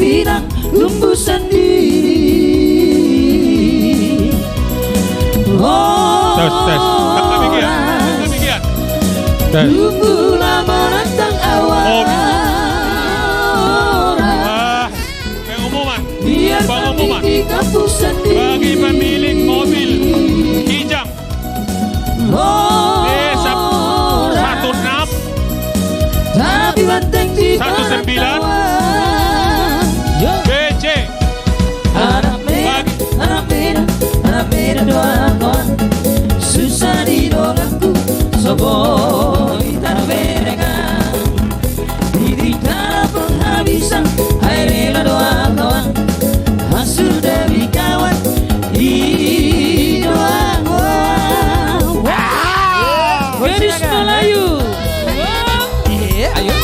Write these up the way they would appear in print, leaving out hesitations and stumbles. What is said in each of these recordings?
bilang tumbuh sendiri. Tes. Demikian. Tumbuhlah menantang awan. Biar Pengumuman di kampus sendiri. bagi pemilik mobil Kijang D16 tapi banteng di 19 BC anak merah doa kawan susah didolaku soboi tanah berengan di tanah penghabisan air rela doa kawan hasil dari kawan di doa kawan. Gadis Melayu. Ayo.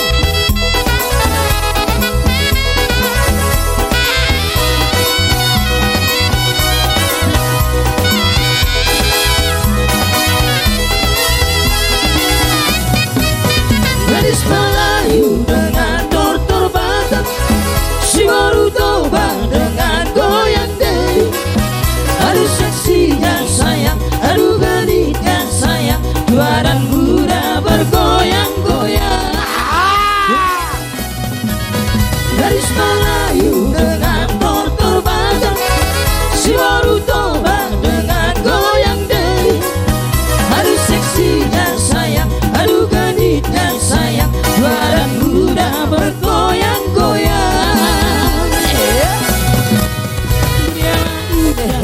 Gadis Melayu dengan tortor batak, si baru toba dengan goyang deh. Aduh seksinya sayang, aduh gadisnya sayang, juaran muda bergoyang-goyang. Gadis Melayu dengan tortor batak, si baru toba dengan goyang deh. Aduh seksinya sayang, aduh gadisnya sayang, juaran muda bergoyang-goyang.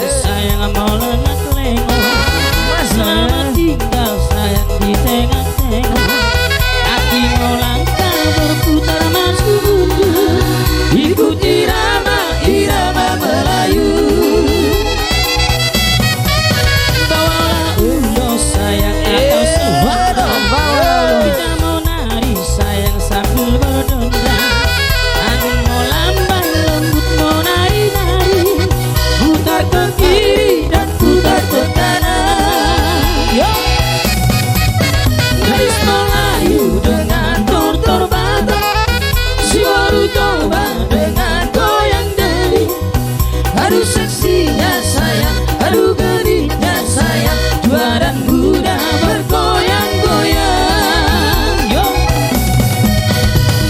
Sayang mau lenak lengok, selamat tinggal sayang di tengah-tengah. Kaki mau langkah berputar masuk mundur, ikuti irama Melayu. Bawalah ulo sayang atau suara, kita mau nari sayang sambil berdendang. Angin mau lambai lembut mau nari-nari, putar ke kiri dan putar ke kanan. Yo. Gadis Melayu dengan tortor batak, si baru toba dengan goyang deli. Aduh seksinya sayang, aduh gadisnya sayang, juaran muda bergoyang-goyang. Yo.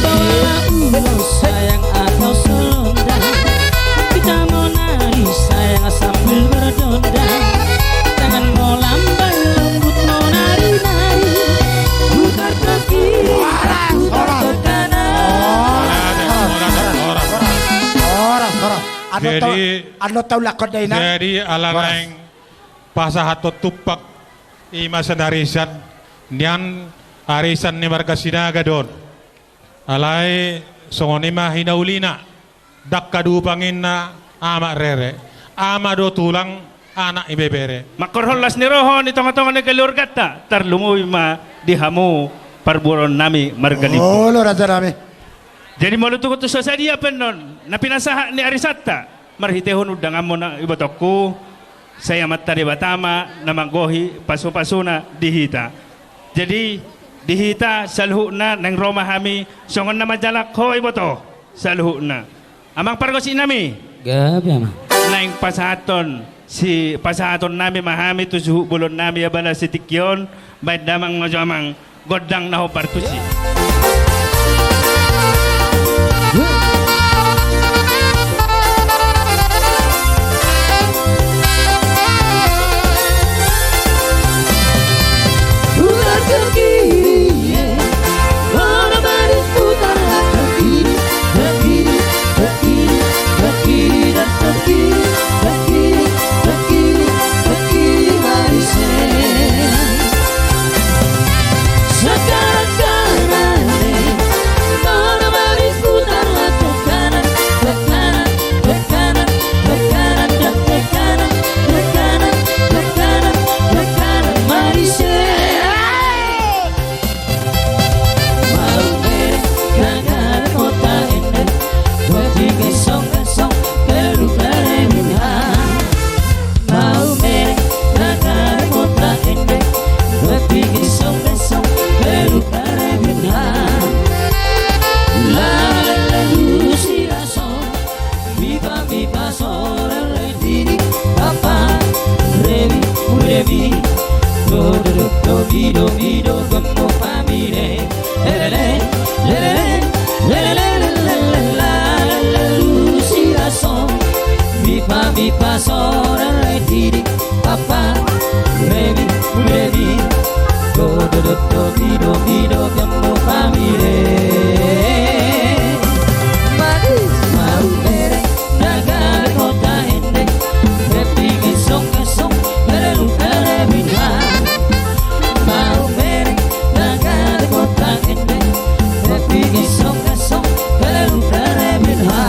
Bawalah ulo sayang atau selondang, kita mau nari sayang sambil berdondang. Jangan mau lambai lembut mau nari-nari, putar ke kiri putar ke kanan. Jadi alarang pasahato tupak imasan arisan nian arisan ni marga sinaga don alay songonima hinaulina dakkadu pangin na ama rere ama do tulang anak ibebere Makorholas ni roho ni tonga-tonga ni kalurgata tarlungoy ma dihamu parburon nami marganipo. Oh, lo raja nami. Jadi malutukot to sa dia penon na pinasaha ni Arisata marhitehon udang amo na ibotokku saya mata di batama na maggohi paso-paso na dihita. Jadi dihita salhuna nang Roma hami songon na majalak ho iboto salhuna. Amang pargosi nami. Gabi ama. Naing pasahaton si pasahaton nami mahami tu suhu bulon nami abala si tikyon baik damang majamang godang naho partusi. Putar ke kiri, mana baris putar ke kiri, ke kiri, ke kiri, ke kiri dan ke kiri, ke kiri, ke kiri, ke kiri barisnya. Sekarang kanan Vido vido como famiglia Lucida son mi pa sol re ti di papa revi revi do do do do vido como famiglia Maris mau bere naga kota ende Pepi gesong gesong Berelu teremina Mau bere naga kota ende Pepi gesong gesong Berelu teremina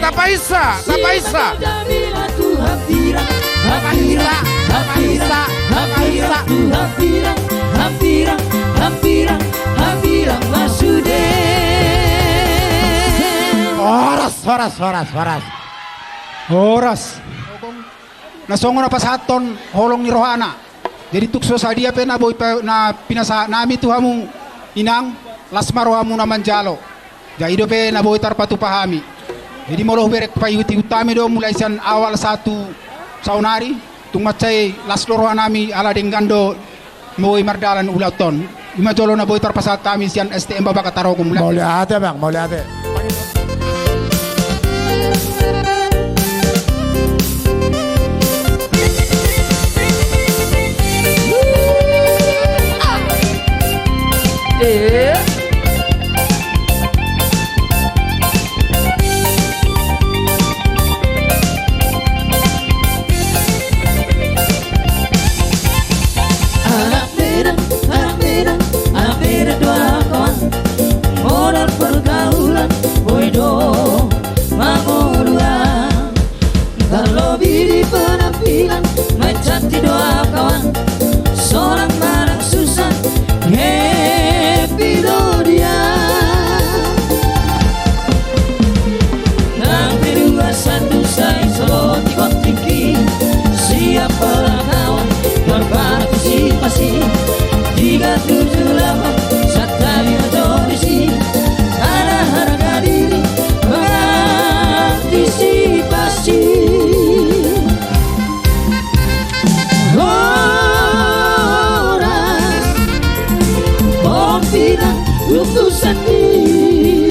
Tapaisa. Horas. Nasongo na pasaton holong ni Rohana. Jadi tukso sa dia pe na boy na pinasa nami tu hamung inang lasmaro hamu na manjalo. Jadi do pe na boy tarpatu pahami. Jadi moloh berek payuti utami do mulai san awal satu saunari tung macai laslo Rohanami ala denggando moy mardalan ulaton. Ima jolo na boy tarpasat kami sian STM babak taroko mulai. Mau lihat ya bang, mau lihat ya. tunggu sendiri.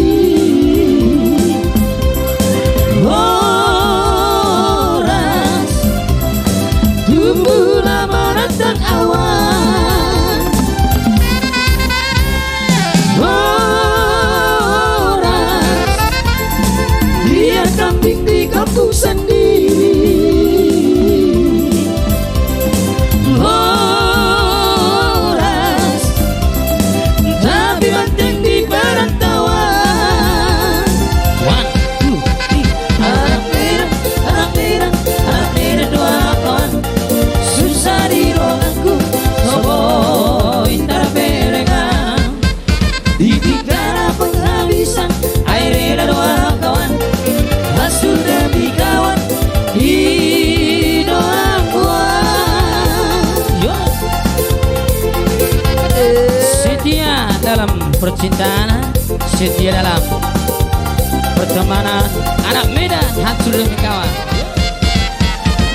Horas tumbuhlah menatang awan. Horas dia kambing di kampung sendiri. Horas tapi banteng di perantauan. One, two, three. Anak merah dua kawan. Susah di ruanganku, sobo intara perengan. Di tingkara penghabisan, air reda dua kawan. Hasil demi kawan, di doa kuat. Setia dalam percintaan, setia dalam pertemanan. Anak Medan, hancur demi kawan.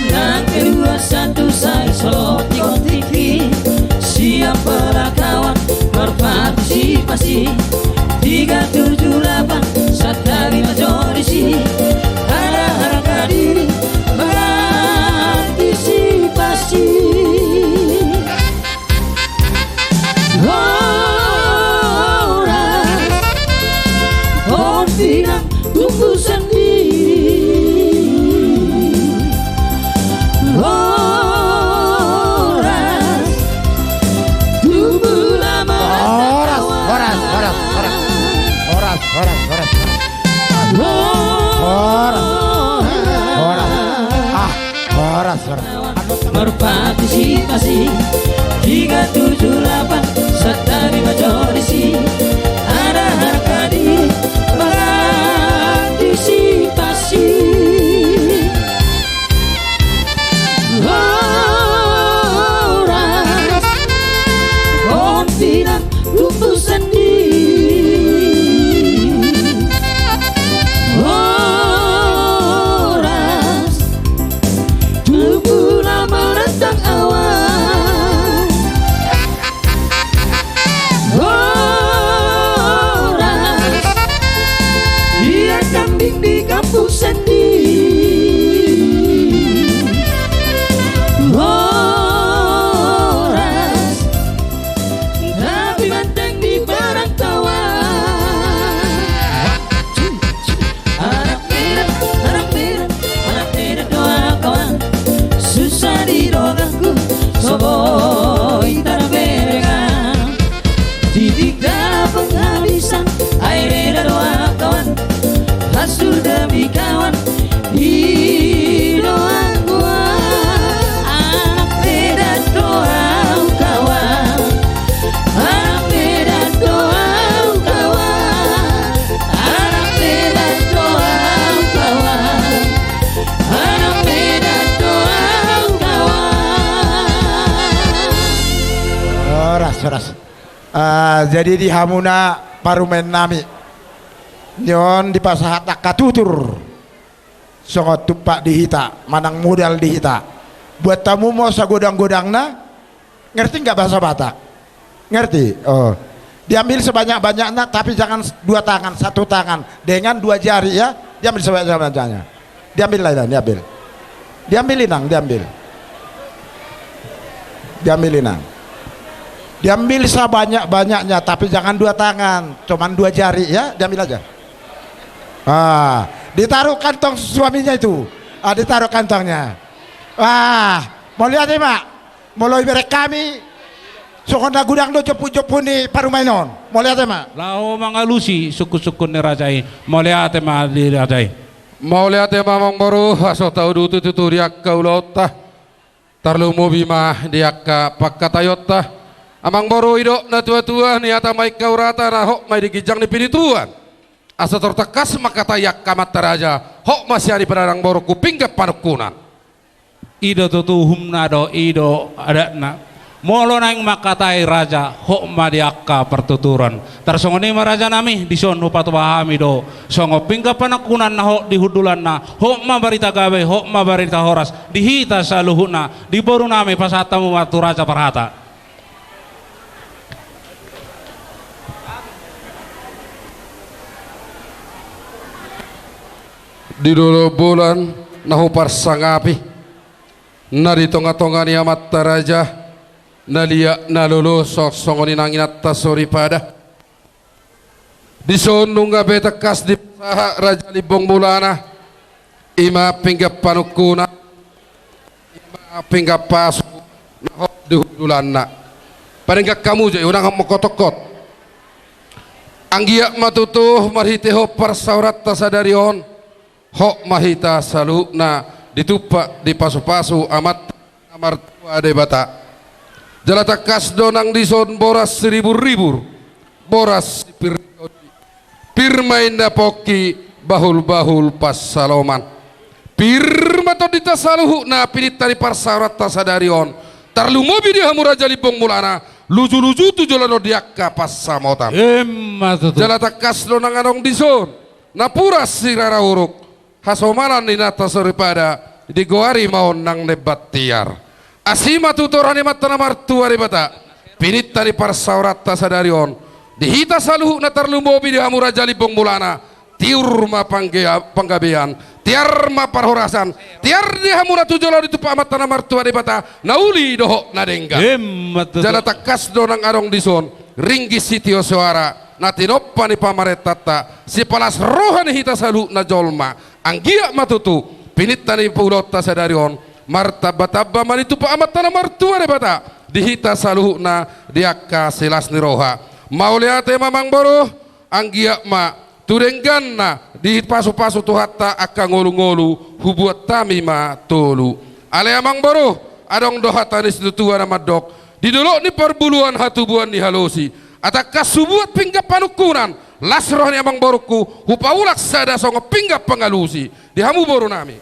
Dan kedua satu saya solo tiki. Siapalah kawan berpartisipasi. 378 Satari Majorisi. Harap diri berpartisipasi. Horas pohon pinang tumbuh sendiri. Horas tumbuhlah menatang awan. Horas. Berpartisipasi 378 Satari Majorisi. Ada harga diri berpartisipasi. Horas pohon pinang tumbuh sendiri. Horas tumbuhlah menatang awan. Horas dia kambing di kampung sendiri. Horas tapi banteng di perantauan. Anak merah doa kawan. Susah di rogaku, sobo intara berengan. Titik dalam penghabisan, air reda doa kawan. Hasil demi kawan, di doa kuat. Anak beda doa kawan. Anak beda doa kawan. Anak beda doa kawan. Anak beda doa kawan. Horas. Jadi di Hamuna parumen nami nyon di pasahat katutur songot tupak dihita manang modal dihita buat tamu mau sagodang-godangna. Ngerti nggak bahasa Batak? Ngerti? Oh, diambil sebanyak-banyaknya tapi jangan dua tangan, satu tangan dengan dua jari ya. Diambil sebanyak-banyaknya. Diambil lah, diambil. Diambil inang, diambil. Diambil inang. Diambil sebanyak-banyaknya tapi jangan dua tangan, cuman dua jari ya, diambil aja. Ditaruh kantong suaminya itu. Ditaruh kantongnya. Mau lihat ya mak? Mau berek kami sokon gudang do jopu-jopu ni parumainon. Mau lihat ya mak? Lao mangalusi suku-suku ni rajai. Mau lihat ya mak di rajai. Mau lihat ya mamang baru asal tahu dutu tutu riak kau lota. Tarlu mobima diak ka pakatayota. Amang baru idok na tua-tua ni ata mai kau rata na hok mai digijang ni pinituan. Asa tertekas maka tayak kamat teraja hok masih hari pedarang baru kuping ke panukunan. Ido tutuhum nado ido ada na molo naing makatai raja hok madiaka pertuturan tarsongoni maraja nami dison upatu pahami do songo pingga panakunan na hok dihudulan na hok mabarita gawe hok mabarita horas dihita saluhuna diboru nami pasatamu watu raja parhata. di dulu bulan nahu parsangapi na di tonga-tonga ni amat raja na liya na lulu sok songoni nangin atas sori pada di sonung beta kas di pasaha raja libong mulana ima pinggap panukuna ima pinggap pasu naho di hudulanna paringgak kamu jay unang mokotokot anggiya matutuh marhiteho parsaurat tasadarion ho mahita salukna ditupak di pasu-pasu amat amartua de bata jalata kasdo nang dison boras seribu-ribu boras pirmainda poki bahul-bahul pas saloman pirma to ditasaluhu na pinit tari parsaurat tasadarion tarlu mobi di hamura jali bong mulana luju-luju tujolano diakka pas samotan jalata kasdo nang anong dison na puras sirara uruk hasomalan ni nata soripada di goari maon nang nebat tiar asima tutorani matana martua ribata pinit tari parsaurat tasadarion dihita saluhu na tarlumbobi di hamura jali bong mulana tiur ma panggabean tiar ma parhorasan tiar di hamura tujolo di tupa matana martua ribata nauli doho nadengga jalata kasdo nang arong dison ringgi sitio suara natinoppa ni pamaretata si palas rohani hita salu na jolma anggia matutu pinit tani pulot tasadarion martabatabba manitu pa amat tanah martua rebata dihita saluhu na diakka silas ni roha mauliate mamang boru anggia ma turengganna di pasu-pasu tuhatta akka ngolu-ngolu hubuat tami ma tolu ale amang boru adong dohata ni situtua nama dok didolok ni perbuluan hatubuan ni halosi ataka subuat pinggap panukunan lasroh ni amang boruku hupaulak sada songo pinggap pangalusi di hamu boru nami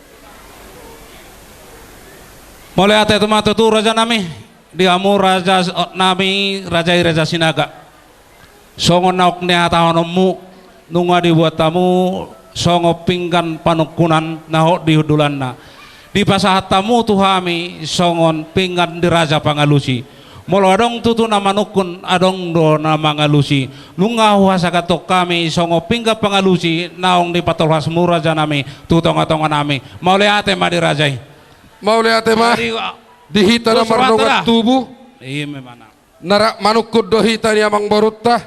mulai ate tu matu tu raja nami di hamu raja nami raja sinaga songo nauk ni hatahonomu nunga dibuat tamu songo pinggan panukunan naho di hudulanna di pasahat tamu tuhami songon pinggan di raja pangalusi molo adong tutu nama nukun adong do nama ngalusi nunga huasa katok kami songo pingga pangalusi naong di patolhas muraja nami tutong-tonga nami maule ate ma di rajai maule ate ma dihita na marnongat tubuh iya memana nara manukud dohita ni amang borutta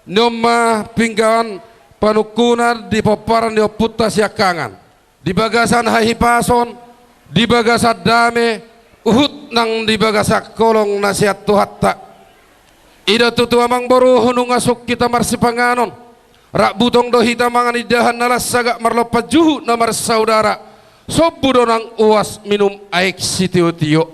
nyoma pinggan panukunan di paparan di oputta siakangan di bagasan hahipason di bagasan dame uhut nang di bagasak kolong nasihat tuhatta ida tutu amang boru hunung asuk kita marsipanganon rak butong dohita mangan idahan nalas sagak marlopat juhu namar saudara sobu donang uas minum aik sitio-tio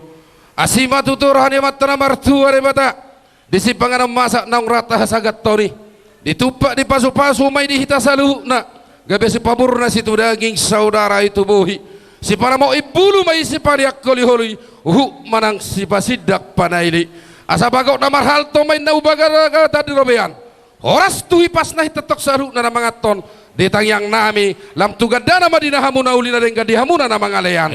asima tutu rohani matana martua rebata disipanganon masak nang rata sagat toni ditupak di pasu-pasu may dihita saluhu na gabe si pamurna situ daging saudara itu bohi si para mau ibulu may si pariak koli-holi manang si pasidak panaili asa bagok namar halto may naubagara tadi robean horas tuhi pas nahi tetok saru na mangaton detang yang nami lam tugadana madina hamuna uli na dengga di hamuna na mangalean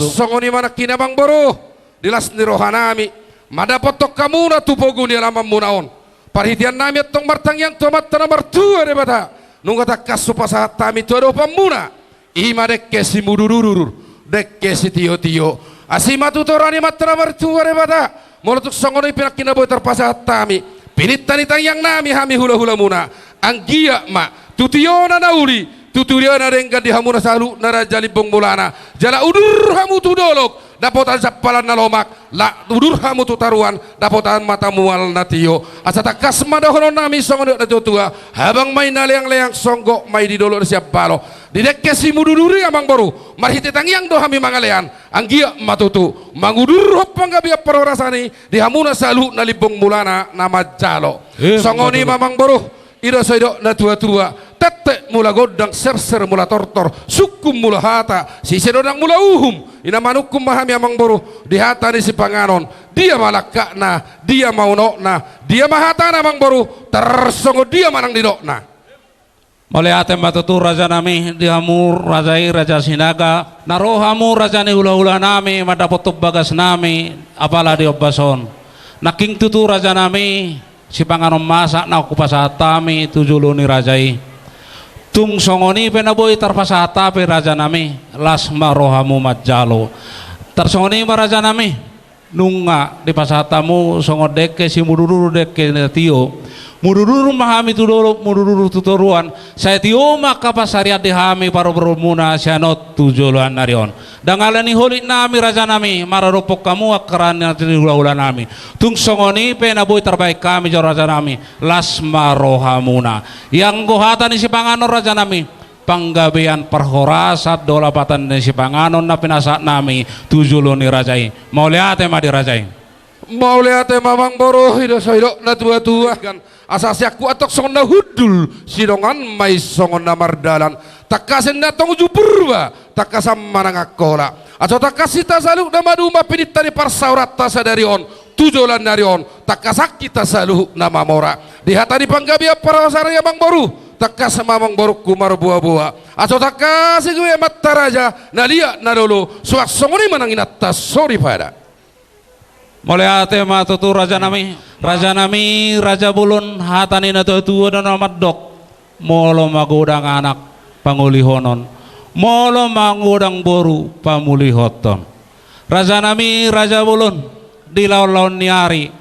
songoni mana kinabang boru dilas ni rohanami madapotok kamu na tupogu ni alamam munaon parhitian nami atong martang yang tuamat tanah martua debata nungkata kasu pasahat tami tuado pamuna ima dekke si mudururur dekke si tio-tio asima tutorani matra mertua rebata molotuk songoni pinakina boy terpasa tami pinit tanitang yang nami hami hula-hula muna anggia ma tutiona nauli tuturiana dengga di hamuna salu naraja libong mulana jala udur hamu tudolok dapotan sapalan nalomak la udur hamu tutaruan dapotan mata mual natio asata kasma dahono nami songoni na tutua habang may naleang-leang songgo may didolo siap balo didekke si mududuri amang boru marhite tangiang do hami mangalean anggia matutu mangudur hopang gabi parorasani di hamuna salu na libong mulana nama jalo songoni mamang boru ida soido na tua-tua tete mula godang ser-ser mula tortor sukum mula hata si sedodang mula uhum ina manukum mahami amang boru di hata ni si panganon dia malakakna dia maunokna dia mahatana amang boru tersongo dia manang didokna mulai ate matutu raja nami di hamu raja sinaga narohamu raja ni hula-hula nami madapotub bagas nami apalah di obbason naking tutu raja nami si panganom masak na okupasahat tami tujulu ni rajai tung songoni penaboy tarpasata pe raja nami lasma rohamu majalo tarsongoni raja nami nunga di pasatamu songodek ke si mururu dek ke tio mururu mahami tudoro mururu tutoruan saya tio maka pasariat dihami paro bermuna sianot tujulan narion dangalani holik nami raja nami mararopok kamu akaran nanti hula nami tung songoni penaboy terbaik kami jauh raja nami lasma rohamuna yang gohatan isi panganor raja nami panggabean perhorasat dolapatan si panganon na pinasak nami tujuloni rajai mau lihat ma di rajai mau lihat mamang boro hido soilo na tua kan asasi aku atok songon na hudul sidongan mai songon na mardalan takasen na tong juburwa takasam manangakola atau takasita saluk na maduma pinita di parsaurat tasa dari on tujulan dari on takasak kita saluk nama mora di hatani panggabia parasaraya mang boru takas mamang boruk kumar buah-buah atau takas gue mata raja nalia nadolo suak songoni menangin atas sorry pada mulai ate matu tu raja nami raja bulun hatani na tua dan amat dok molo magudang anak pangulihonon molo mangudang boru pamulihoton raja nami raja bulun di laun-laun niari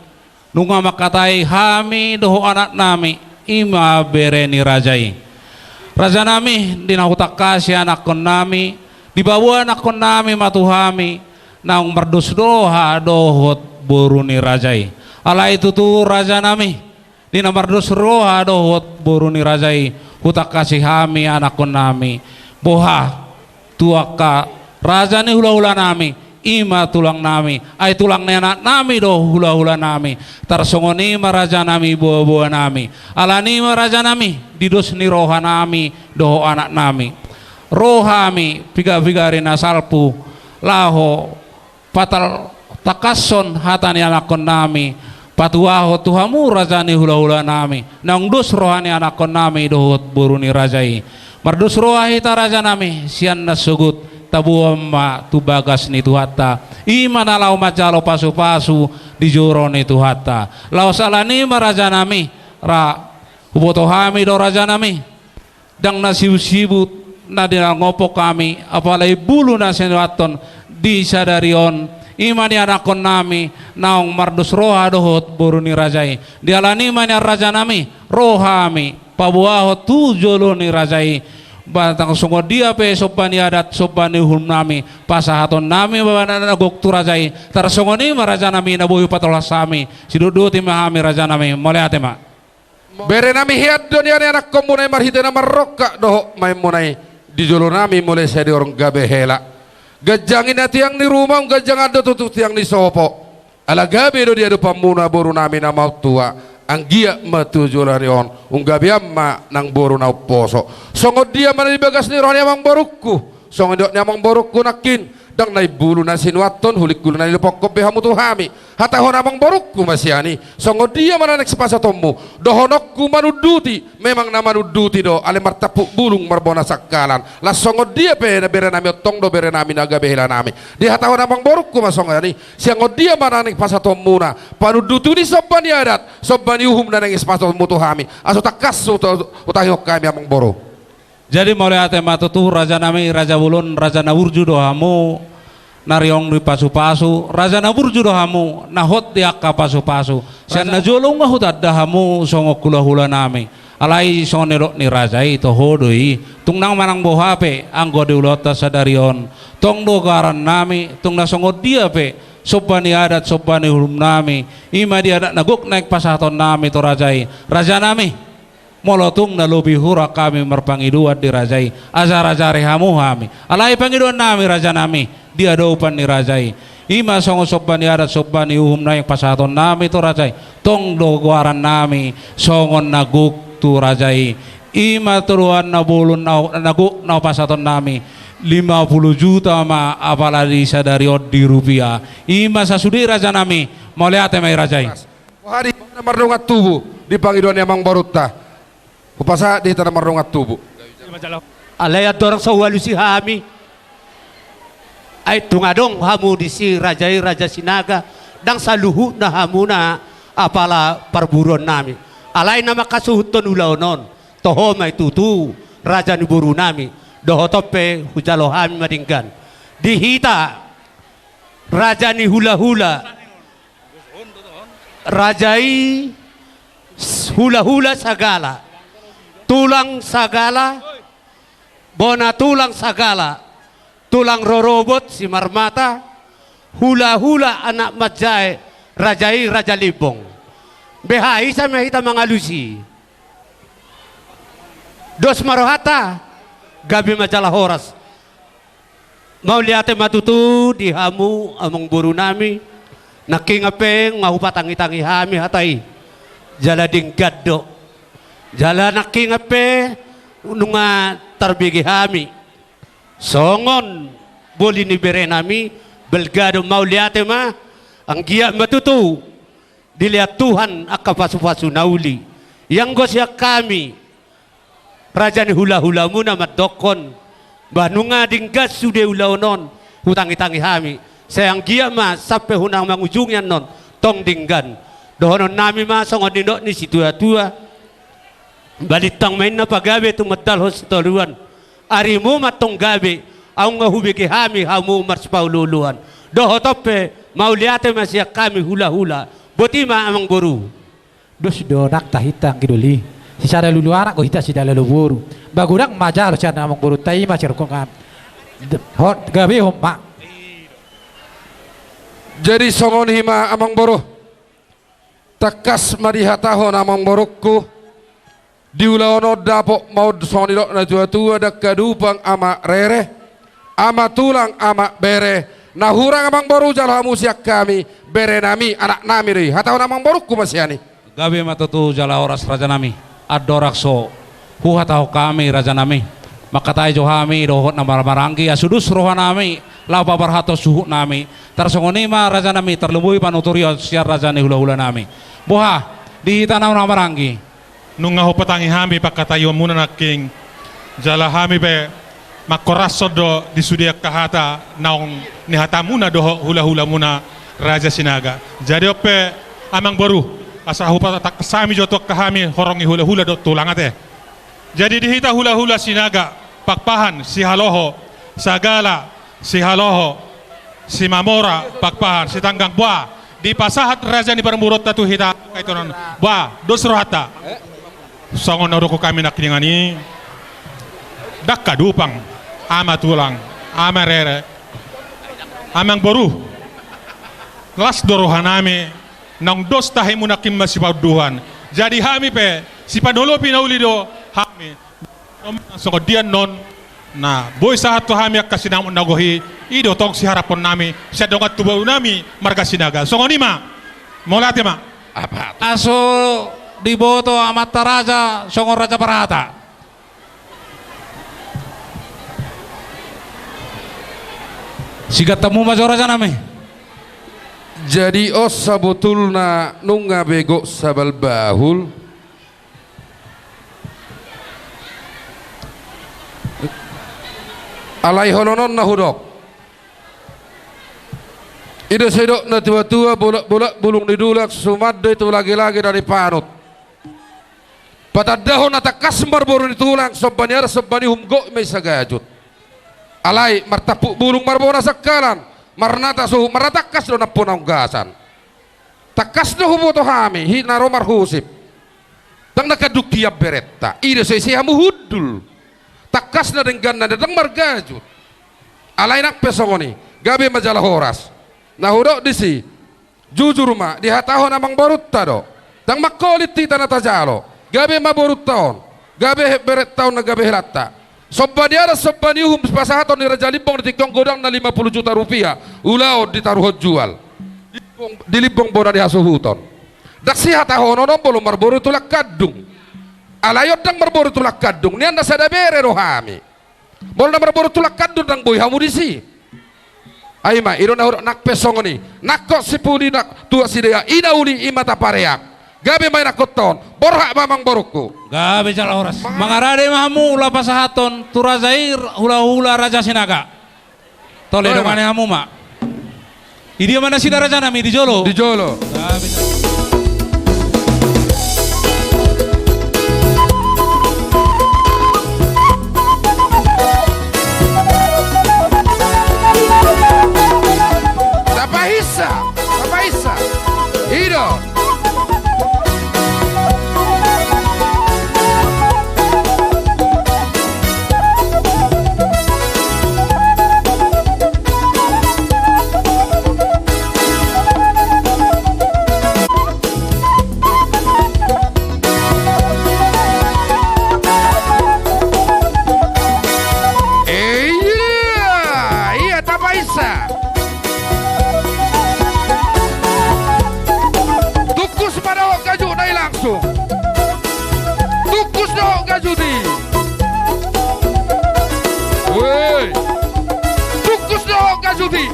nunga makatai hami doho anak nami ima bereni rajai raja nami dinahutak kasih anak kon nami dibawa anak kon nami matuhami naung merdus doha dohot buruni rajai ala itu tu raja nami dina merdus roha dohot buruni rajai hutak kasih hami anak kon nami boha tuaka raja ni hula-hula nami ima tulang nami ay tulang anak nami do hula-hula nami tarsongoni maraja nami buah-buah nami alani maraja nami didos ni roha nami do anak nami rohami piga-pigarin asalpu laho patal takason hatani anakon nami patuaho tuhamu rajani hula-hula nami nang dus rohani anakon nami dohot buruni rajai mardus rohahi raja nami sian nasugut tabuamma tubagas ni tuhata imana lau macalo pasu-pasu di juro ni tuhata lau salani maraja nami ra ubotohami do raja nami dang nasiu-sibut na dinal ngopok kami apalai bulu na senuaton di sadarion imani anakon nami naong mardus roha dohot buruni rajai dialani mani raja nami rohami pabuaho tujolo ni rajai batang sungo dia pe sobani adat sobani hum nami pasahaton nami babana nagok tu rajai tarsongoni maraja nami nabuhi patolas sami sidudu timahami raja nami mulai atema bere nami hiat dunia ni anak komunai marhite nama roka doho mai munai di jolo nami mulai saya di orang gabe hela gajangin hati yang di rumah gajang ada tutup tiang di sopo ala gabe do dia do pamuna boru nami nama tua anggia matu jularion unggabiamma nang boru na poso songo dia mana di bagas ni rohani amang borukku songo dok ni amang borukku nakin dang nai bulu na sinuaton hulik gulu na nilopok kobe hamu tuhami hata hon amang borukku masiani songo dia mana nek sepasa tomu dohonokku manuduti memang nama nuduti do ale martapuk bulung marbona sakalan la songo dia pe na bere nami otong do bere nami naga behela nami di hata hon amang borukku masongo yani siango dia mana nek pasa tomu na panudutu ni sobani adat sobani uhum na nek sepasa tomu tuhami aso takas utahiyok kami amang boru. Jadi mulai ate matu tu raja nami raja bulun raja nawurju dohamu nariong di pasu-pasu raja nawurju dohamu nahot diakka pasu-pasu sian najolong ngahut adahamu songo kula-hula nami alai sonero ni raja itu hodoi tung nang manang bohape anggo diulota sadarion tong dogaran nami tung na songo dia pe sobani adat sobani hulum nami ima dia adat naguk naik pasaton nami to rajai raja nami molotung na lobi hura kami merpangiduan di rajai azar-azar hamu hami alai pangiduan nami raja nami dia dopan ni rajai ima songo sobani adat sobani uhum naik pasaton nami to rajai tong dogaran nami songon naguk tu rajai ima turuan na bulun naguk na pasaton nami 50 juta ma apalagi sadari di rupiah ima sasudi raja nami mau lihat mai rajai hari mardongat tubuh di pangiduan amang baruta upasa di tanah mardongat tubuh alay adorang sa walusi hami ay tungadong hamu di si rajai raja sinaga dang saluhu na hamu na apala parburon nami alay na makasuhuton ulaonon toho may tutu raja ni buru nami doho tope hujalo hami madinggan dihita raja ni hula-hula rajai hula-hula sagala tulang sagala bona tulang sagala tulang rorobot si marmata hula-hula anak majai rajai raja libong behai sa mahita mga lusi dos marohata gabi majalah horas mau liate matutu di hamu among buru nami nakingapeng mahupatangi-tangi hami hatai jala dinggaddo jala nakingape nunga tarbigi hami songon boli ni bere nami belgado mau liate ma ang giya matutu dilihat Tuhan akapasu-pasu nauli yang gosyak kami raja ni hula-hula muna madokon banunga dinggas sude ulaonon hutangi-tangi hami sayang gia ma sampai hunang mangujungnya non tong dinggan dohonon nami ma songo dindok ni situa-tua balitang main na pagabe tumadal hostoluan arimu matong gabe ang ngahubiki hami hamu mars paululuan doho tope mau liate masya kami hula-hula botima amang boru dos donak tahitang kiduli si sada lulu anak ko hita si dala luburu bagudak majal siya namang buru tayo masir ko nga hot gabi humpa jadi songon hima amang boro takas marihataho namang borokku diulaono dapok mau songon dok na tua-tua dak kadupang ama rere ama tulang ama bere nah hurang amang boru jalo musiak kami bere nami anak nami ri hataho namang borokku masyani gabi matutu jala horas raja nami adorakso huhataho kami raja nami makatai jo hami dohot na maranggi asudus roha nami lapa barhato suhu nami tarsongoni ma raja nami terlumui panuturio siar raja ni hula-hula nami boha di tanah na maranggi nung ngahupatangi hami pakatayo muna naking jala hami be makoraso do di sudiak kahata naong nihata muna doho hula-hula muna raja sinaga jadi ope amang baru asa hupa tak sami jotok kahami horongi hula-hula do tulangate jadi dihita hula-hula sinaga pakpahan si haloho sagala si haloho si mamora pakpahan si tanggang buah di pasahat raja ni barmurot tatu hita kaitonon buah dos rohata songon ko kami nakingani dakka dupang ama tulang ama rere amang boru las dorohanami nang dos tahi munakim masih pauduhan jadi hami pe si padolo pinauli do hami songo dian non na boy sahat to hami kasinang nagohi ido tong si harapon nami sa dongat tubaw nami marga sinaga songo nima molate ma apa aso diboto amat raja songo raja parata sigat temu majo raja nami jadi sabutulna nunga bego sabal bahul alai holonon na hudok ida sedok na tua-tua bolak-bolak bulung didulak sumadde itu lagi-lagi dari panut patadahon na takasmar boru ditulang sobbaniar sobbani humgo may sagajut alai martapuk bulung marbona sakalan marnata suhu maratakas do napon ang gasan takas do humoto hami hinaro marhusip tang nakaduk tiap beretta ida siya muhudul takas na denggan na datang margajut alay nak pesongoni gabi majalah horas nahudok disi jujur ma dihataho namang borutta do tang makolit tita na tajalo gabi maborut taon gabi beret taon na gabi helatta sobbaniara sobbaniuhum pasahaton ni Raja Limbong di tikong godang na 50 juta rupiah ulao ditaruh jual di Limbong bona di hasuhuton daksi hatahono non belum marboru tulak kadung alayot dang marboru tulak kadung ni anda sada bere rohami bol na marboru tulak kadung dang boy hamu disi ayma iro na nak pesongoni nakko sipuli nak tua sidaya inauli imata pareak gabi may nakoton borha mamang boruku gabi jala horas mangarade mahamu ula pasahaton turazair hula-hula raja sinaga tole dongane hamu ma idi mana sida raja nami di jolo gabi Tapaisa. Ido. Iya, Tapaisa. Tukus pada gaju nai langsung. Tukus do gaju di. Woi. Tukus do gaju di.